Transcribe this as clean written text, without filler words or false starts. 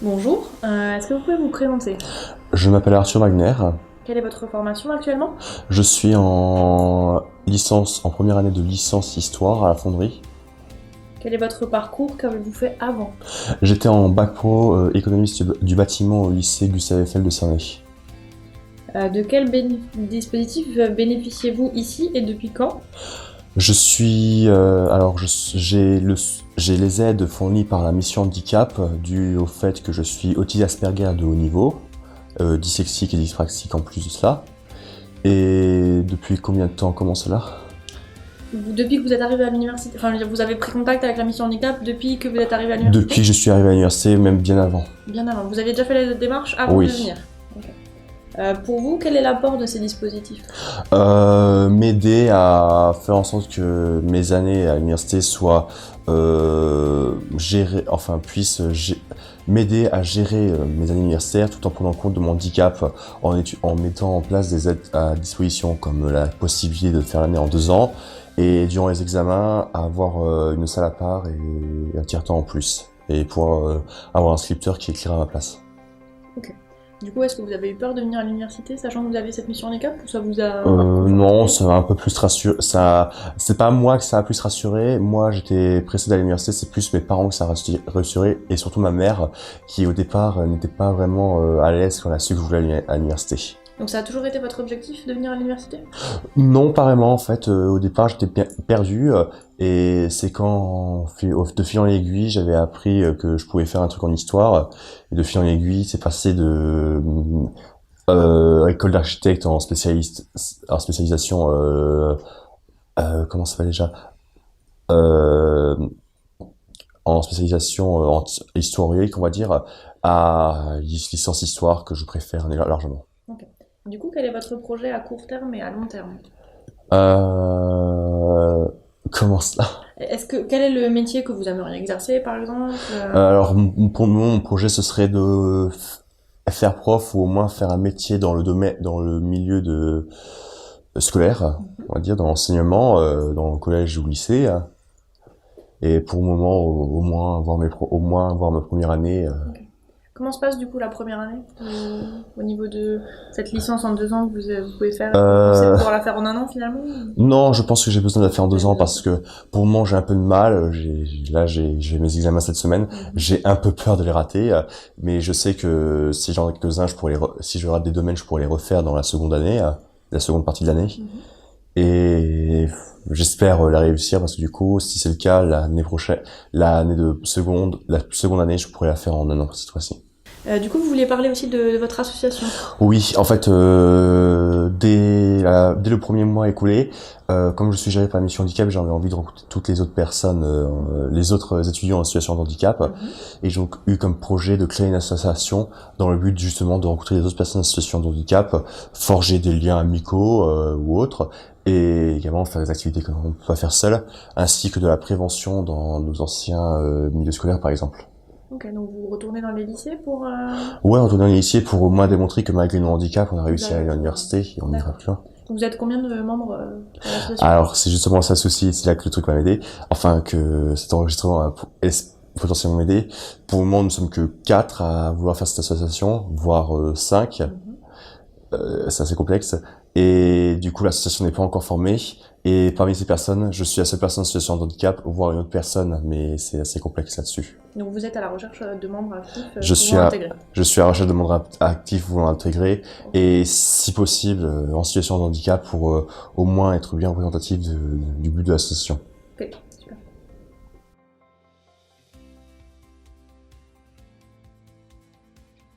Bonjour, est-ce que vous pouvez vous présenter? Je m'appelle Arthur Wagner. Quelle est votre formation actuellement? Je suis en licence, en première année de licence histoire à la Fonderie. Quel est votre parcours? Qu'avez-vous fait avant? J'étais en bac pro économiste du bâtiment au lycée Gustave Eiffel de Cernay. De quel dispositif bénéficiez-vous ici et depuis quand? Je suis, j'ai les aides fournies par la mission handicap dues au fait que je suis autiste Asperger de haut niveau, dyslexique et dyspraxique en plus de cela. Et depuis combien de temps, comment cela? Depuis que vous êtes arrivé à l'université, enfin je veux dire, vous avez pris contact avec la mission handicap depuis que vous êtes arrivé à l'université? Depuis que je suis arrivé à l'université, même bien avant. Bien avant. Vous aviez déjà fait les démarches avant Oui. de venir? Ok. Pour vous, quel est l'apport de ces dispositifs? M'aider à faire en sorte que mes années à l'université soient gérées, m'aider à gérer mes années universitaires tout en prenant compte de mon handicap, en mettant en place des aides à disposition comme la possibilité de faire l'année en 2 ans et durant les examens avoir une salle à part et un tiers-temps en plus et pouvoir avoir un scripteur qui écrira à ma place. Ok. Du coup, est-ce que vous avez eu peur de venir à l'université, sachant que vous aviez cette mission handicap, ou ça vous a Non, conforté? ça m'a un peu plus rassuré. Ça, c'est pas moi que ça a plus rassuré. Moi, j'étais pressé d'aller à l'université. C'est plus mes parents que ça a rassuré, et surtout ma mère, qui au départ n'était pas vraiment à l'aise quand elle a su que je voulais aller à l'université. Donc ça a toujours été votre objectif de venir à l'université? Non, pas vraiment. En fait, au départ, j'étais perdu, et c'est quand, de fil en aiguille, j'avais appris que je pouvais faire un truc en histoire. Et de fil en aiguille, c'est passé de école d'architecte en spécialisation. Comment ça s'appelle déjà? Euh, En spécialisation en histoire numérique, on va dire, à licence histoire que je préfère largement. Ok. Du coup, quel est votre projet à court terme et à long terme? Euh, Comment ça? Quel est le métier que vous aimeriez exercer, par exemple? Alors, pour le moment, mon projet, ce serait de faire prof ou au moins faire un métier dans le domaine, dans le milieu de scolaire, on va dire, dans l'enseignement, dans le collège ou lycée. Et pour le moment, au moins au moins avoir ma première année. Ok. Comment se passe du coup la première année au niveau de cette licence en 2 ans que vous pouvez faire? Vous pensez pouvoir la faire en 1 an finalement? Non, je pense que j'ai besoin de la faire en deux Ouais, ans bien parce sûr. que pour le moment j'ai un peu de mal. J'ai mes examens cette semaine. J'ai un peu peur de les rater, mais je sais que si j'en ai quelques-uns, si je rate des domaines, je pourrais les refaire dans la seconde année, la seconde partie de l'année. Mhm. Et j'espère la réussir parce que du coup, si c'est le cas, l'année prochaine, la seconde année, je pourrais la faire en un an cette fois-ci. Du coup, vous vouliez parler aussi de votre association. Oui, en fait, dès le premier mois écoulé, comme je suis géré par la mission handicap, j'avais envie de rencontrer toutes les autres personnes, les autres étudiants en situation de handicap, Mhm. et j'ai donc eu comme projet de créer une association dans le but justement de rencontrer les autres personnes en situation de handicap, forger des liens amicaux ou autres, et également faire des activités que l'on ne peut pas faire seul, ainsi que de la prévention dans nos anciens milieux scolaires par exemple. Ok, donc vous retournez dans les lycées pour... Ouais, on retourne ici pour au moins démontrer que malgré nos handicaps, on a réussi à aller à D'accord. l'université et on ira plus loin. Vous êtes combien de membres à l'association? Alors, c'est justement ça le souci, c'est là que le truc va m'aider. Enfin, que cet enregistrement va potentiellement m'aider. Pour le moment, nous sommes que 4 à vouloir faire cette association, voire 5. Mhm. C'est assez complexe. Et du coup, l'association n'est pas encore formée. Et parmi ces personnes, je suis la seule personne en situation de handicap, voire une autre personne, mais c'est assez complexe là-dessus. Donc vous êtes à la recherche de membres actifs Je suis pouvant à, intégrer. je suis à la recherche de membres actifs voulant intégrer et si possible en situation de handicap pour au moins être bien représentatif du but de l'association. Ok.